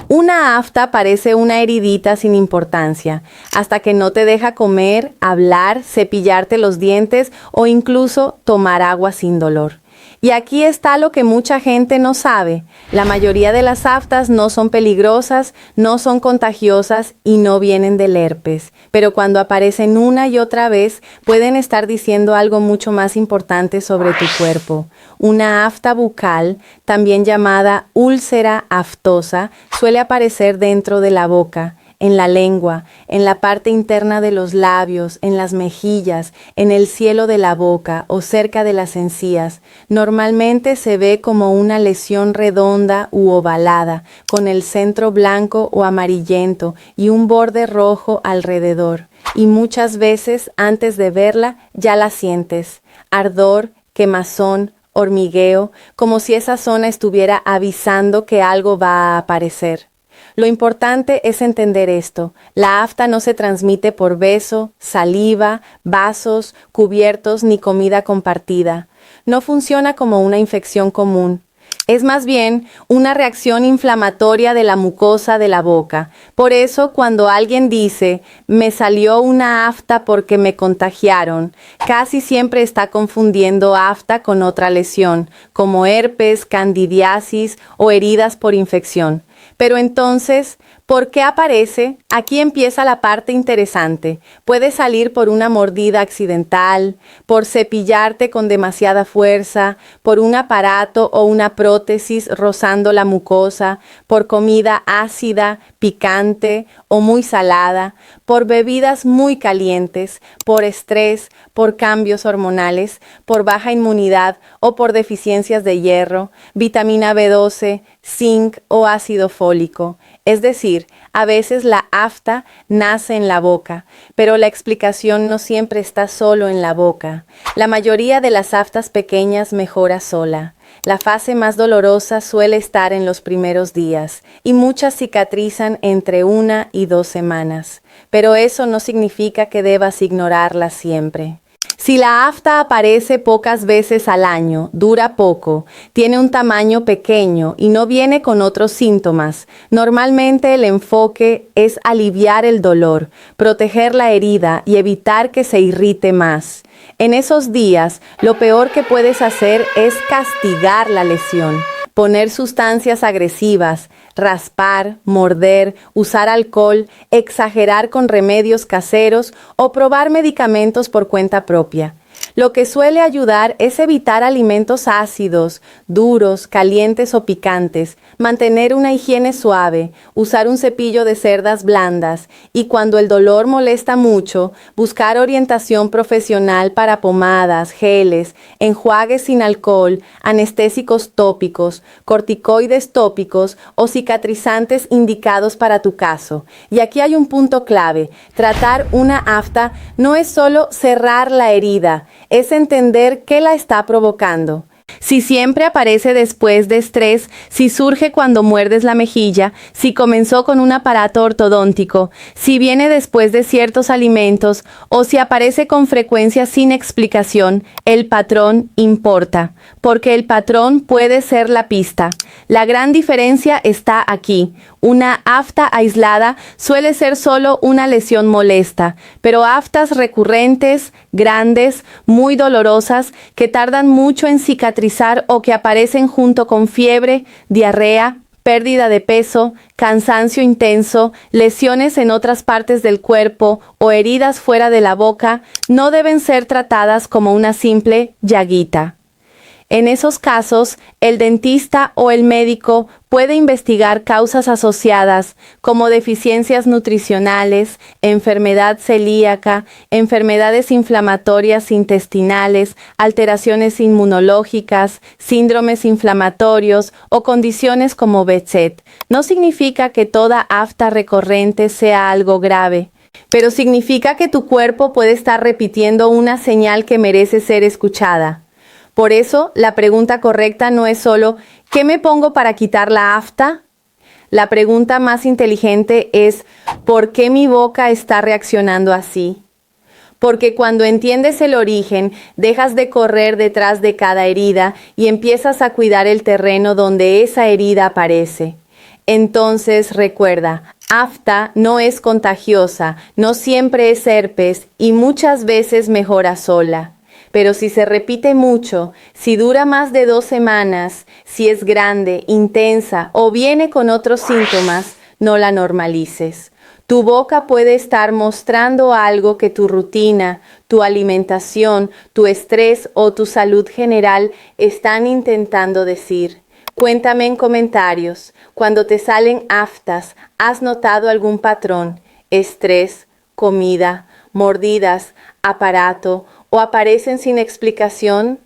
Una afta parece una heridita sin importancia, hasta que no te deja comer, hablar, cepillarte los dientes o incluso tomar agua sin dolor. Y aquí está lo que mucha gente no sabe. La mayoría de las aftas no son peligrosas, no son contagiosas y no vienen del herpes. Pero cuando aparecen una y otra vez, pueden estar diciendo algo mucho más importante sobre tu cuerpo. Una afta bucal, también llamada úlcera aftosa, suele aparecer dentro de la boca, en la lengua, en la parte interna de los labios, en las mejillas, en el cielo de la boca o cerca de las encías. Normalmente se ve como una lesión redonda u ovalada, con el centro blanco o amarillento y un borde rojo alrededor. Y muchas veces, antes de verla, ya la sientes. Ardor, quemazón, hormigueo, como si esa zona estuviera avisando que algo va a aparecer. Lo importante es entender esto. La afta no se transmite por beso, saliva, vasos, cubiertos ni comida compartida. No funciona como una infección común. Es más bien una reacción inflamatoria de la mucosa de la boca. Por eso, cuando alguien dice, me salió una afta porque me contagiaron, casi siempre está confundiendo afta con otra lesión, como herpes, candidiasis o heridas por infección. Pero entonces, ¿por qué aparece? Aquí empieza la parte interesante. Puede salir por una mordida accidental, por cepillarte con demasiada fuerza, por un aparato o una prótesis rozando la mucosa, por comida ácida, picante o muy salada, por bebidas muy calientes, por estrés, por cambios hormonales, por baja inmunidad o por deficiencias de hierro, vitamina B12, zinc o ácido fólico. Es decir, a veces la afta nace en la boca, pero la explicación no siempre está solo en la boca. La mayoría de las aftas pequeñas mejora sola. La fase más dolorosa suele estar en los primeros días y muchas cicatrizan entre 1 y 2 semanas, pero eso no significa que debas ignorarla siempre. Si la afta aparece pocas veces al año, dura poco, tiene un tamaño pequeño y no viene con otros síntomas, normalmente el enfoque es aliviar el dolor, proteger la herida y evitar que se irrite más. En esos días, lo peor que puedes hacer es castigar la lesión, poner sustancias agresivas, raspar, morder, usar alcohol, exagerar con remedios caseros o probar medicamentos por cuenta propia. Lo que suele ayudar es evitar alimentos ácidos, duros, calientes o picantes, mantener una higiene suave, usar un cepillo de cerdas blandas y cuando el dolor molesta mucho, buscar orientación profesional para pomadas, geles, enjuagues sin alcohol, anestésicos tópicos, corticoides tópicos o cicatrizantes indicados para tu caso. Y aquí hay un punto clave. Tratar una afta no es solo cerrar la herida, es entender qué la está provocando. Si siempre aparece después de estrés, si surge cuando muerdes la mejilla, si comenzó con un aparato ortodóntico, si viene después de ciertos alimentos o si aparece con frecuencia sin explicación, el patrón importa, porque el patrón puede ser la pista. La gran diferencia está aquí. Una afta aislada suele ser solo una lesión molesta, pero aftas recurrentes, grandes, muy dolorosas, que tardan mucho en cicatrizar o que aparecen junto con fiebre, diarrea, pérdida de peso, cansancio intenso, lesiones en otras partes del cuerpo o heridas fuera de la boca, no deben ser tratadas como una simple llaguita. En esos casos, el dentista o el médico puede investigar causas asociadas como deficiencias nutricionales, enfermedad celíaca, enfermedades inflamatorias intestinales, alteraciones inmunológicas, síndromes inflamatorios o condiciones como Behçet. No significa que toda afta recurrente sea algo grave, pero significa que tu cuerpo puede estar repitiendo una señal que merece ser escuchada. Por eso, la pregunta correcta no es solo ¿qué me pongo para quitar la afta? La pregunta más inteligente es ¿por qué mi boca está reaccionando así? Porque cuando entiendes el origen, dejas de correr detrás de cada herida y empiezas a cuidar el terreno donde esa herida aparece. Entonces recuerda, afta no es contagiosa, no siempre es herpes y muchas veces mejora sola. Pero si se repite mucho, si dura más de 2 semanas, si es grande, intensa o viene con otros síntomas, no la normalices. Tu boca puede estar mostrando algo que tu rutina, tu alimentación, tu estrés o tu salud general están intentando decir. Cuéntame en comentarios, cuando te salen aftas, ¿has notado algún patrón? Estrés, comida, mordidas, aparato o aparecen sin explicación.